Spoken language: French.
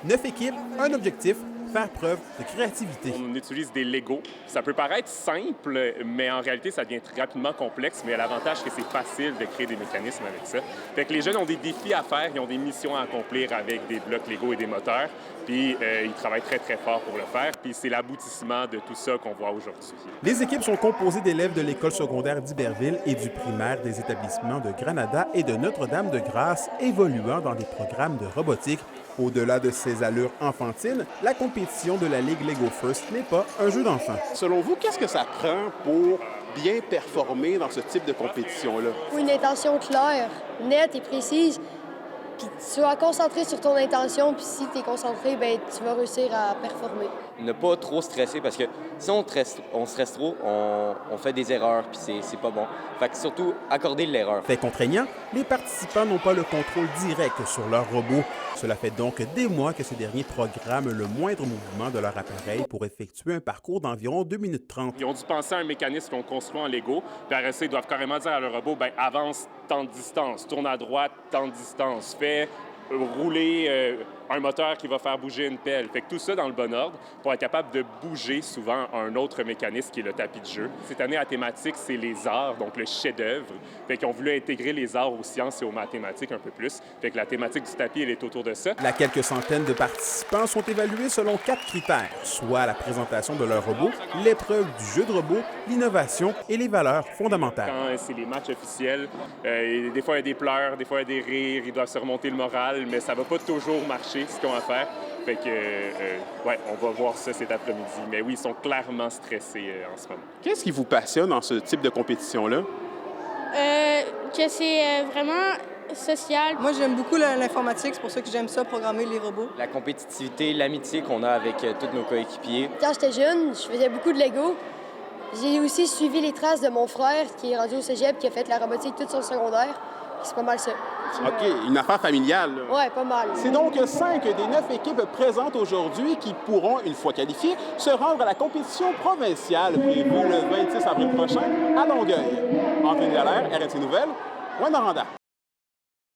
9 équipes, un objectif, faire preuve de créativité. On utilise des Legos. Ça peut paraître simple, mais en réalité, ça devient rapidement complexe. Mais l'avantage, c'est que c'est facile de créer des mécanismes avec ça. Fait que les jeunes ont des défis à faire, ils ont des missions à accomplir avec des blocs Lego et des moteurs. Puis ils travaillent très, très fort pour le faire. Puis c'est l'aboutissement de tout ça qu'on voit aujourd'hui. Les équipes sont composées d'élèves de l'école secondaire d'Iberville et du primaire des établissements de Granada et de Notre-Dame-de-Grâce, évoluant dans des programmes de robotique. Au-delà de ses allures enfantines, la compétition de la Ligue Lego First n'est pas un jeu d'enfant. Selon vous, qu'est-ce que ça prend pour bien performer dans ce type de compétition-là? Une intention claire, nette et précise. Puis tu vas concentrer sur ton intention, puis si tu es concentré, ben tu vas réussir à performer. Ne pas trop stresser, parce que si on stresse trop, on fait des erreurs, puis c'est pas bon. Fait que surtout, accorder l'erreur. Fait contraignant, les participants n'ont pas le contrôle direct sur leur robot. Cela fait donc des mois que ces derniers programment le moindre mouvement de leur appareil pour effectuer un parcours d'environ 2 minutes 30. Ils ont dû penser à un mécanisme qu'on construit en Lego. Puis après ça, ils doivent carrément dire à leur robot, ben avance tant de distance, tourne à droite tant de distance, fais rouler un moteur qui va faire bouger une pelle. Fait que tout ça dans le bon ordre pour être capable de bouger souvent un autre mécanisme qui est le tapis de jeu. Cette année, la thématique, c'est les arts, donc le chef-d'œuvre. Fait qu'ils ont voulu intégrer les arts aux sciences et aux mathématiques un peu plus. Fait que la thématique du tapis, elle est autour de ça. La quelques centaines de participants sont évalués selon 4 critères, soit la présentation de leur robot, l'épreuve du jeu de robot, l'innovation et les valeurs fondamentales. Quand c'est les matchs officiels, des fois il y a des pleurs, des fois il y a des rires, ils doivent se remonter le moral, mais ça va pas toujours marcher ce qu'ils ont à faire. Fait que, ouais, on va voir ça cet après-midi. Mais oui, ils sont clairement stressés en ce moment. Qu'est-ce qui vous passionne dans ce type de compétition-là? Que c'est vraiment social. Moi, j'aime beaucoup l'informatique, c'est pour ça que j'aime ça, programmer les robots. La compétitivité, l'amitié qu'on a avec tous nos coéquipiers. Quand j'étais jeune, je faisais beaucoup de Lego. J'ai aussi suivi les traces de mon frère qui est rendu au cégep, qui a fait la robotique toute son secondaire. C'est pas mal ça. OK, une affaire familiale. Là. Ouais, pas mal. C'est donc 5 des 9 équipes présentes aujourd'hui qui pourront, une fois qualifiées, se rendre à la compétition provinciale prévue le 26 avril prochain à Longueuil. Anthony Dallaire, RNC Nouvelles, Rwanda.